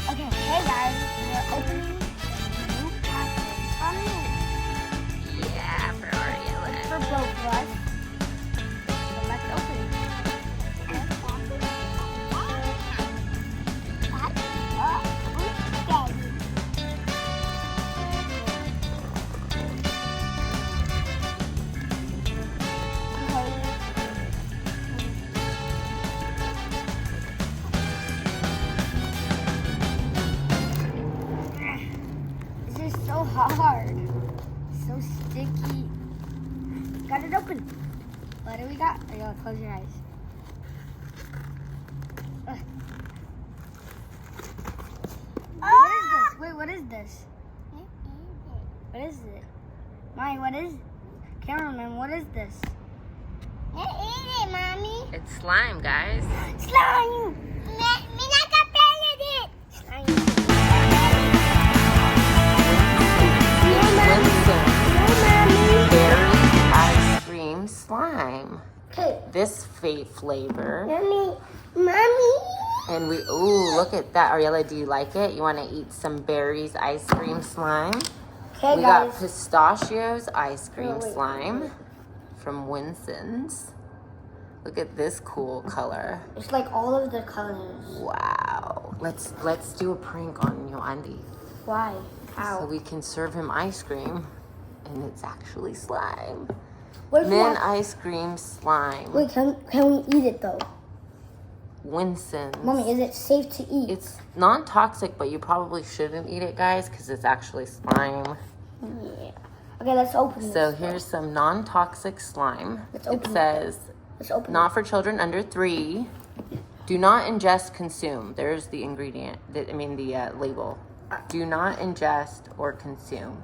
Okay, hey guys, we're opening a new package from me. Yeah, for Ariella. It's for both of us. So let's open it. This is so hard. So sticky. Got it open. What do we got? I gotta close your eyes. What is this? Wait, what is this? What is it? Mommy, what is? Cameraman, what is this? I ate it, Mommy. It's slime, guys. Slime! Me not it! Slime. Winson berry ice cream slime. Okay. This flavor. Mommy. And we, ooh, look at that. Ariella, do you like it? You want to eat some berries ice cream slime? Okay, We guys. got pistachios ice cream Oh, wait. slime from Winson's. Look at this cool color. It's like all of the colors. Wow. Let's do a prank on Andy. Why? So How? we can serve him ice cream, and it's actually slime. What if Mint we- ice cream slime. Wait, can we eat it though? Winson's. Mommy, is it safe to eat? It's non-toxic, but you probably shouldn't eat it, guys, because it's actually slime. Yeah. Okay, let's open this. So here's some non-toxic slime. Let's It open it. says, Let's open not for children under 3. Do not ingest, consume. There's the ingredient, the label. Do not ingest or consume.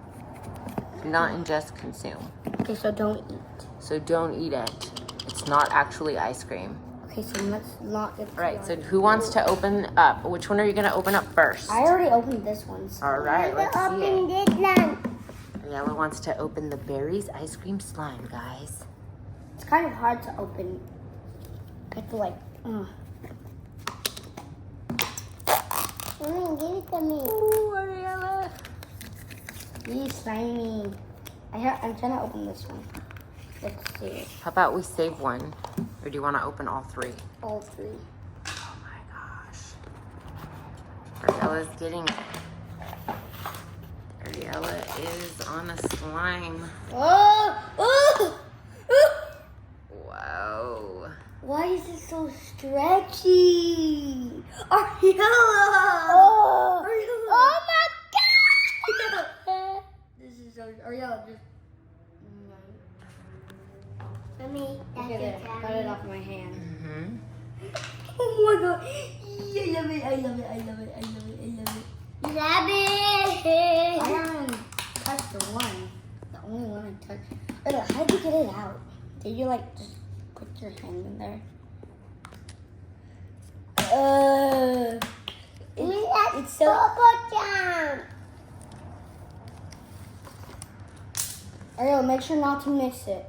Do not ingest, consume. it. Okay, so don't eat. So don't eat it. It's not actually ice cream. Okay, so let's not get. All right, so who wants to open up? Which one are you going to open up first? I already opened this one. So. All right, let's see it. this one. Ariella wants to open the berries ice cream slime, guys. It's kind of hard to open. I have to like. Give it to me. Ooh, Ariella. Be slimy. I'm trying to open this one. Let's see. How about we save one? Or do you want to open all 3? All 3. Oh my gosh. Ariella's getting it. Ariella is on a slime. Oh! Oh! Oh! Whoa. Why is it so stretchy? Ariella! Oh! Ariella. Oh my god! This is so Ariella just. Mommy, Okay, there. cut it off my hand. Mm-hmm. Oh my god! I love it! I love it! I love it! I love it! I love it! Love it! I haven't touched the one. The only one I touched. Wait, how did you get it out? Did you like just put your hand in there? It's so. Ariel, make sure not to mix it.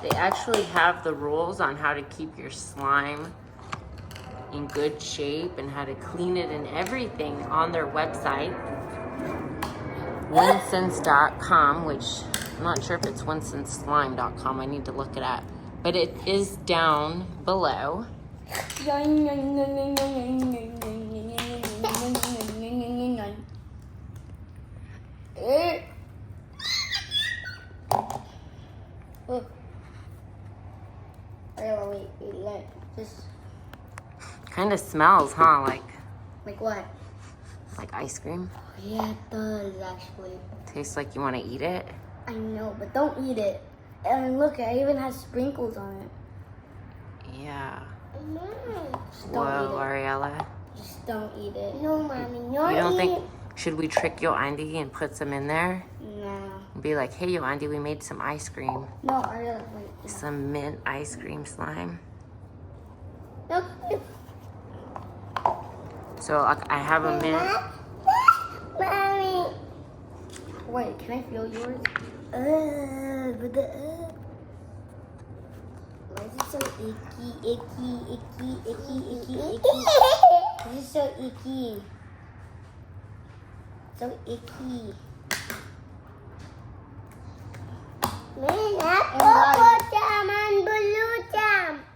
They actually have the rules on how to keep your slime in good shape and how to clean it and everything on their website. Winsons.com, which I'm not sure if it's winsonslime.com. I need to look it up. But it is down below. Wait, let this. Kind of smells, huh? Like what? Like ice cream. Yeah, it does actually. Tastes like you want to eat it. I know, but don't eat it. And look, it even has sprinkles on it. Yeah. Just Whoa, don't eat it. Ariella. Just don't eat it. No, mommy, no. You don't think, should we trick Andy and put some in there? No. And be like, hey, Andy, we made some ice cream. No, Ariella, wait. Some mint ice cream slime. No. So I have a mint. Mommy. Wait, can I feel yours? Why is it so icky. This is so icky. So icky.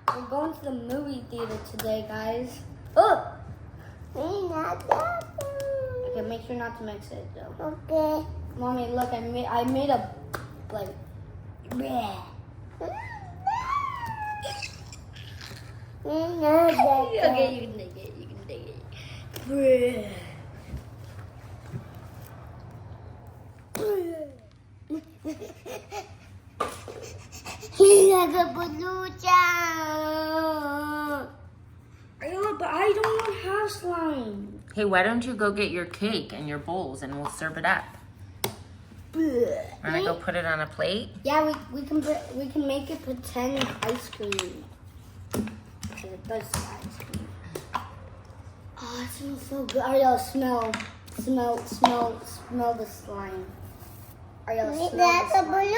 We're going to the movie theater today, guys. Oh! Okay, make sure not to mix it, though. Okay. Mommy, look, I made a, like, bleh. Okay, you can take it. You can take it. Bleh. But I don't have slime. Hey, why don't you go get your cake and your bowls and we'll serve it up? Wanna go put it on a plate? Yeah, we can make it pretend ice cream. Cause it does say ice cream. Oh, it smells so good. Ariel, smell the slime. Ariel, smell the slime.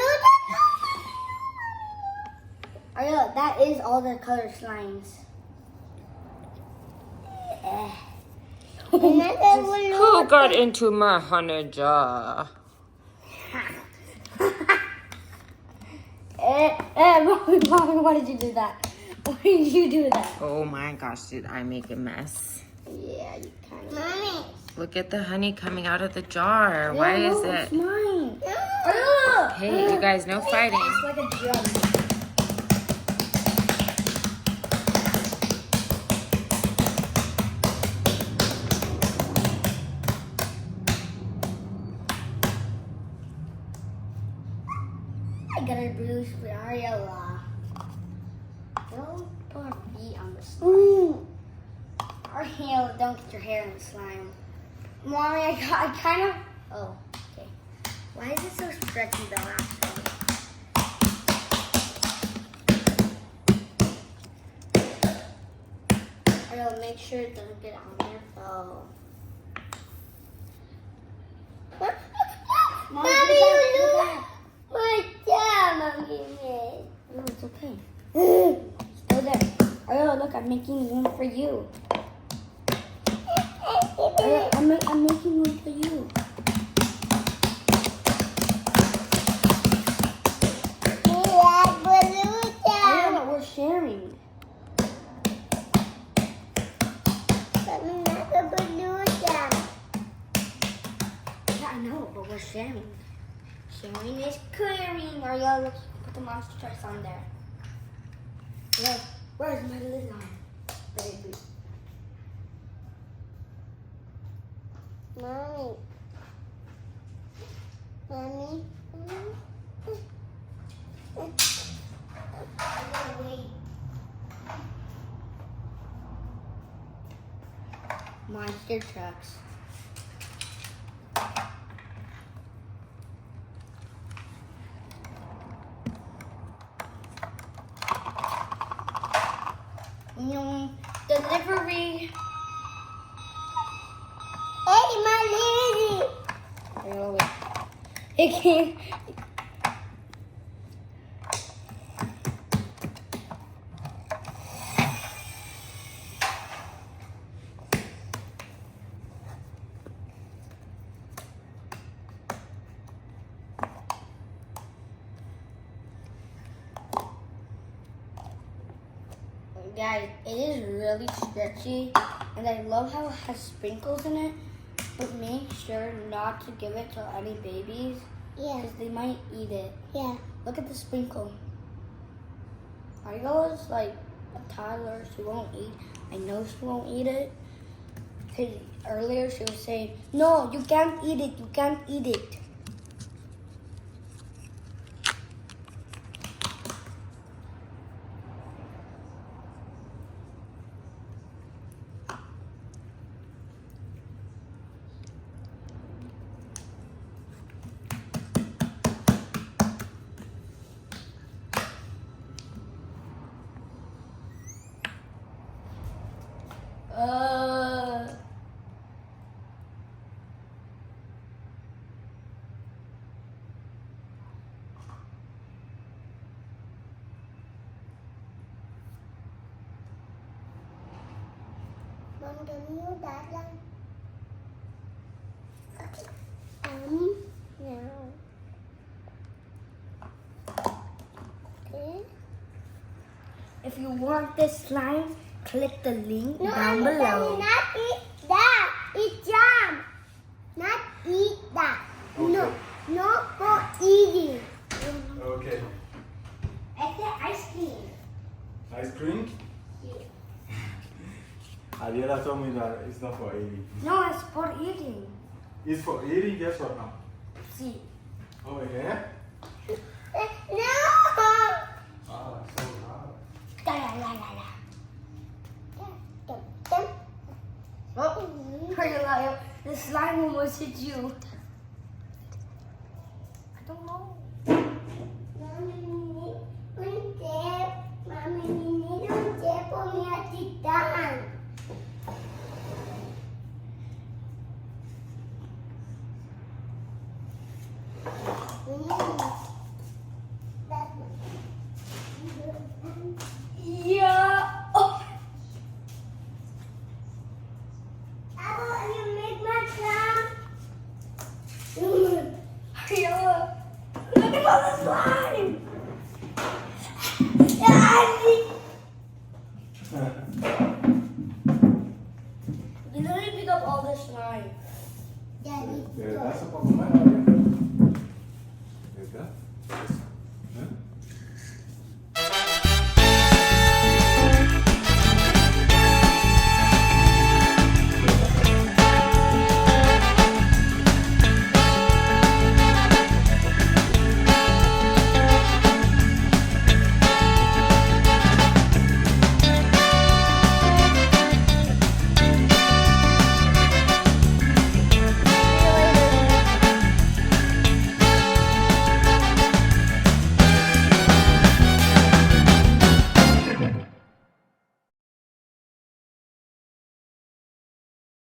Ariel, that is all the color slimes. Who got into my honey jar? Mommy, why did you do that? Why did you do that? Oh my gosh, did I make a mess? Yeah, you kind of. Mommy. Look at the honey coming out of the jar. Why is It's it? mine. Hey, you guys, no fighting. It's like a jug. I got a bruise for Ariella. Don't put her feet on the slime. Ariella, don't get your hair in the slime. Mommy, I kind of. Oh, okay. Why is it so stretchy though, actually? Ariella, make sure it doesn't get on there. Oh. Mommy, do that. My job, Mommy made. No, it's okay. Still there. Oh, look, I'm making one for you. I'm making one for you. Oh, we're sharing. Yeah, I know, but we're sharing. Sharing is caring. Ariel, look, put the monster trucks on there. Look, where's my lid on? Baby. Mommy. Mommy. Wait. Monster trucks. Delivery. Hey, my lady. Oh, wait. It can't. Guys, it is really stretchy, and I love how it has sprinkles in it, but make sure not to give it to any babies, Yeah. because they might eat it. Yeah. Look at the sprinkle. Ariel is like a toddler, she won't eat. I know she won't eat it, because earlier she was saying, no, you can't eat it, you can't eat it. Mom, can you that lang? Okay. No. Okay. If you want this slime, click the link No, down I'm below. not eat that. Eat jam. Not eat that. No, not for eating. Okay. I said ice cream. Ice cream? Adela told me that it's not for eating. No, it's for eating. It's for eating, yes or no? See. Oh, yeah? No. Ah, so hard. La la la la la. Oh, Lyle, the slime almost hit you. I don't know. Mami, ini unce punya titan. Yeah. Oh. Abu, you make my slime. Yeah. Look at all the slime. You literally pick up all the slime. Daddy, Yeah, that's a problem. There you go.